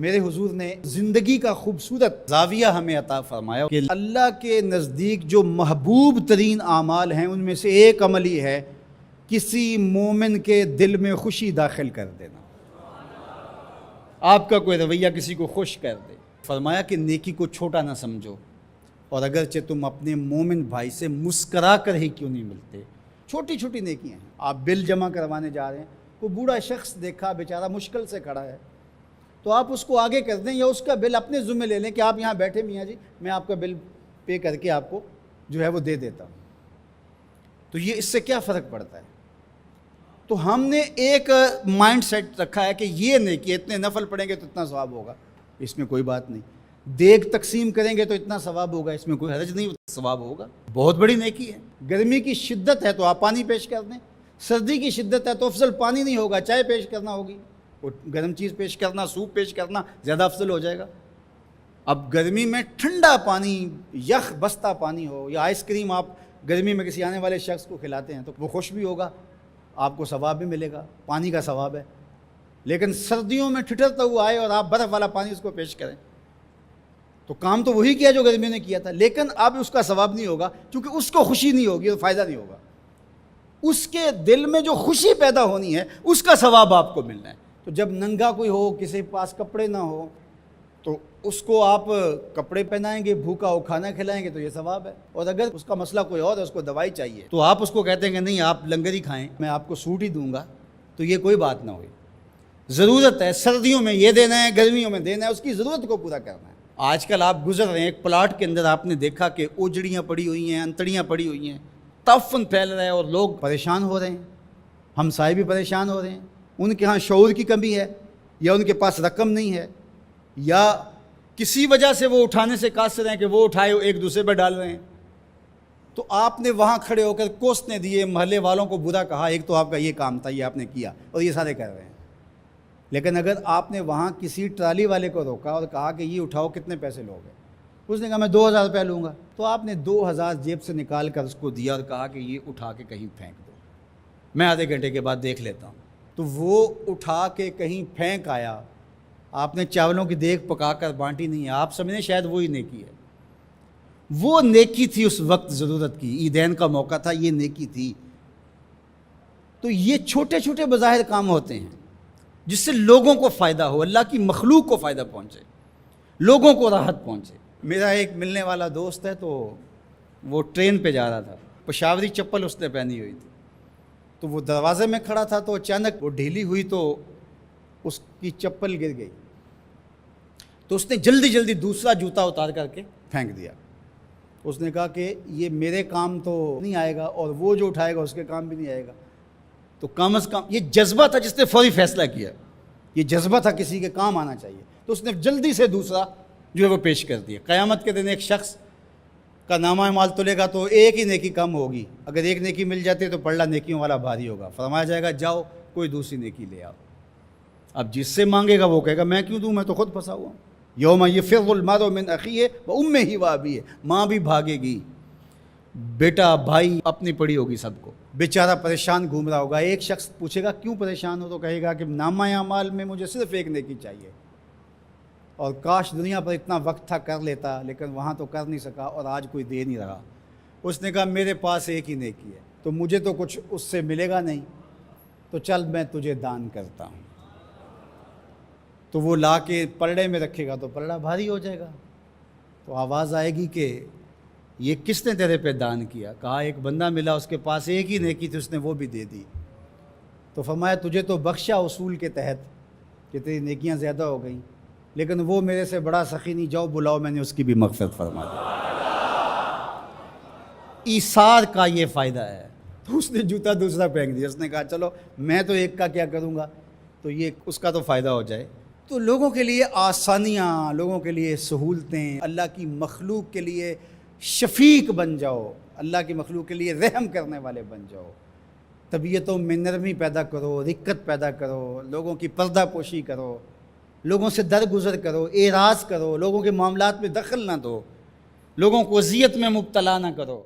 میرے حضور نے زندگی کا خوبصورت زاویہ ہمیں عطا فرمایا کہ اللہ کے نزدیک جو محبوب ترین اعمال ہیں ان میں سے ایک عمل ہی ہے کسی مومن کے دل میں خوشی داخل کر دینا۔ آپ کا کوئی رویہ کسی کو خوش کر دے۔ فرمایا کہ نیکی کو چھوٹا نہ سمجھو، اور اگرچہ تم اپنے مومن بھائی سے مسکرا کر ہی کیوں نہیں ملتے، چھوٹی چھوٹی نیکیاں ہیں۔ آپ بل جمع کروانے جا رہے ہیں، کوئی بوڑھا شخص دیکھا بیچارہ مشکل سے کھڑا ہے، تو آپ اس کو آگے کر دیں یا اس کا بل اپنے ذمہ لے لیں کہ آپ یہاں بیٹھے میاں جی، میں آپ کا بل پے کر کے آپ کو جو ہے وہ دے دیتا ہوں۔ تو یہ اس سے کیا فرق پڑتا ہے؟ تو ہم نے ایک مائنڈ سیٹ رکھا ہے کہ یہ نیکی اتنے نفل پڑھیں گے تو اتنا ثواب ہوگا، اس میں کوئی بات نہیں۔ دیگ تقسیم کریں گے تو اتنا ثواب ہوگا، اس میں کوئی حرج نہیں، ثواب ہوگا۔ بہت بڑی نیکی ہے۔ گرمی کی شدت ہے تو آپ پانی پیش کر دیں، سردی کی شدت ہے تو افضل پانی نہیں ہوگا، چائے پیش کرنا ہوگی، گرم چیز پیش کرنا، سوپ پیش کرنا زیادہ افضل ہو جائے گا۔ اب گرمی میں ٹھنڈا پانی، یخ بستہ پانی ہو، یا آئس کریم آپ گرمی میں کسی آنے والے شخص کو کھلاتے ہیں تو وہ خوش بھی ہوگا، آپ کو ثواب بھی ملے گا، پانی کا ثواب ہے۔ لیکن سردیوں میں ٹھٹرتا ہوا آئے اور آپ برف والا پانی اس کو پیش کریں تو کام تو وہی کیا جو گرمیوں نے کیا تھا، لیکن اب اس کا ثواب نہیں ہوگا کیونکہ اس کو خوشی نہیں ہوگی، تو فائدہ نہیں ہوگا۔ اس کے دل میں جو خوشی پیدا ہونی ہے اس کا ثواب آپ کو ملنا ہے۔ تو جب ننگا کوئی ہو، کسی کے پاس کپڑے نہ ہو، تو اس کو آپ کپڑے پہنائیں گے، بھوکا ہو کھانا کھلائیں گے تو یہ ثواب ہے۔ اور اگر اس کا مسئلہ کوئی اور ہے، اس کو دوائی چاہیے، تو آپ اس کو کہتے ہیں کہ نہیں آپ لنگر ہی کھائیں، میں آپ کو سوٹ ہی دوں گا، تو یہ کوئی بات نہ ہوئی۔ ضرورت ہے سردیوں میں یہ دینا ہے، گرمیوں میں دینا ہے، اس کی ضرورت کو پورا کرنا ہے۔ آج کل آپ گزر رہے ہیں ایک پلاٹ کے اندر، آپ نے دیکھا کہ اوجڑیاں پڑی ہوئی ہیں، انتڑیاں پڑی ہوئی ہیں، تعفن پھیل رہا ہے اور لوگ پریشان ہو رہے ہیں، ہمسائے بھی پریشان ہو رہے ہیں۔ ان کے ہاں شعور کی کمی ہے، یا ان کے پاس رقم نہیں ہے، یا کسی وجہ سے وہ اٹھانے سے قاصر ہیں کہ وہ اٹھائے ایک دوسرے پہ ڈال رہے ہیں۔ تو آپ نے وہاں کھڑے ہو کر کوسنے دیے، محلے والوں کو برا کہا، ایک تو آپ کا یہ کام تھا، یہ آپ نے کیا اور یہ سارے کر رہے ہیں۔ لیکن اگر آپ نے وہاں کسی ٹرالی والے کو روکا اور کہا کہ یہ اٹھاؤ، کتنے پیسے لوگے؟ اس نے کہا میں 2000 روپیہ لوں گا، تو آپ نے 2000 جیب سے نکال کر اس کو دیا اور کہا کہ یہ اٹھا کے کہیں پھینک دو، میں آدھے گھنٹے کے بعد دیکھ لیتا ہوں۔ تو وہ اٹھا کے کہیں پھینک آیا، آپ نے چاولوں کی دیگ پکا کر بانٹی نہیں ہے، آپ سمجھیں شاید وہی نیکی ہے۔ وہ نیکی تھی اس وقت ضرورت کی، عیدین کا موقع تھا، یہ نیکی تھی۔ تو یہ چھوٹے چھوٹے بظاہر کام ہوتے ہیں جس سے لوگوں کو فائدہ ہو، اللہ کی مخلوق کو فائدہ پہنچے، لوگوں کو راحت پہنچے۔ میرا ایک ملنے والا دوست ہے، تو وہ ٹرین پہ جا رہا تھا، پشاوری چپل اس نے پہنی ہوئی تھی، تو وہ دروازے میں کھڑا تھا، تو اچانک وہ ڈھیلی ہوئی تو اس کی چپل گر گئی، تو اس نے جلدی جلدی دوسرا جوتا اتار کر کے پھینک دیا۔ اس نے کہا کہ یہ میرے کام تو نہیں آئے گا، اور وہ جو اٹھائے گا اس کے کام بھی نہیں آئے گا، تو کم از کم یہ جذبہ تھا جس نے فوری فیصلہ کیا، یہ جذبہ تھا کسی کے کام آنا چاہیے، تو اس نے جلدی سے دوسرا جو ہے وہ پیش کر دیا۔ قیامت کے دن ایک شخص کا نامہ اعمال تلے گا تو ایک ہی نیکی کم ہوگی، اگر ایک نیکی مل جاتی ہے تو پلڑا نیکیوں والا بھاری ہوگا، فرمایا جائے گا جاؤ کوئی دوسری نیکی لے آؤ۔ اب جس سے مانگے گا وہ کہے گا میں کیوں دوں، میں تو خود پھنسا ہوا ہوں۔ یوم یفر المرء من اخیہ وامہ وابیہ، ماں بھی بھاگے گی، بیٹا بھائی اپنی پڑی ہوگی، سب کو بیچارہ پریشان گھوم رہا ہوگا۔ ایک شخص پوچھے گا کیوں پریشان ہو، تو کہے گا کہ نامہ اعمال میں مجھے صرف ایک نیکی چاہیے، اور کاش دنیا پر اتنا وقت تھا کر لیتا، لیکن وہاں تو کر نہیں سکا اور آج کوئی دے نہیں رہا۔ اس نے کہا میرے پاس ایک ہی نیکی ہے، تو مجھے تو کچھ اس سے ملے گا نہیں، تو چل میں تجھے دان کرتا ہوں۔ تو وہ لا کے پلڑے میں رکھے گا تو پلڑا بھاری ہو جائے گا، تو آواز آئے گی کہ یہ کس نے تیرے پہ دان کیا؟ کہا ایک بندہ ملا، اس کے پاس ایک ہی نیکی تھی، اس نے وہ بھی دے دی۔ تو فرمایا تجھے تو بخشا اصول کے تحت کہ تیری نیکیاں زیادہ ہو گئیں، لیکن وہ میرے سے بڑا سخی نہیں، جاؤ بلاؤ، میں نے اس کی بھی مغفرت فرما دی۔ ایثار کا یہ فائدہ ہے۔ تو اس نے جوتا دوسرا پھینک دیا، اس نے کہا چلو میں تو ایک کا کیا کروں گا، تو یہ اس کا تو فائدہ ہو جائے۔ تو لوگوں کے لیے آسانیاں، لوگوں کے لیے سہولتیں، اللہ کی مخلوق کے لیے شفیق بن جاؤ، اللہ کی مخلوق کے لیے رحم کرنے والے بن جاؤ، طبیعتوں میں نرمی پیدا کرو، رقت پیدا کرو، لوگوں کی پردہ پوشی کرو، لوگوں سے درگزر کرو، اعراض کرو، لوگوں کے معاملات میں دخل نہ دو، لوگوں کو اذیت میں مبتلا نہ کرو۔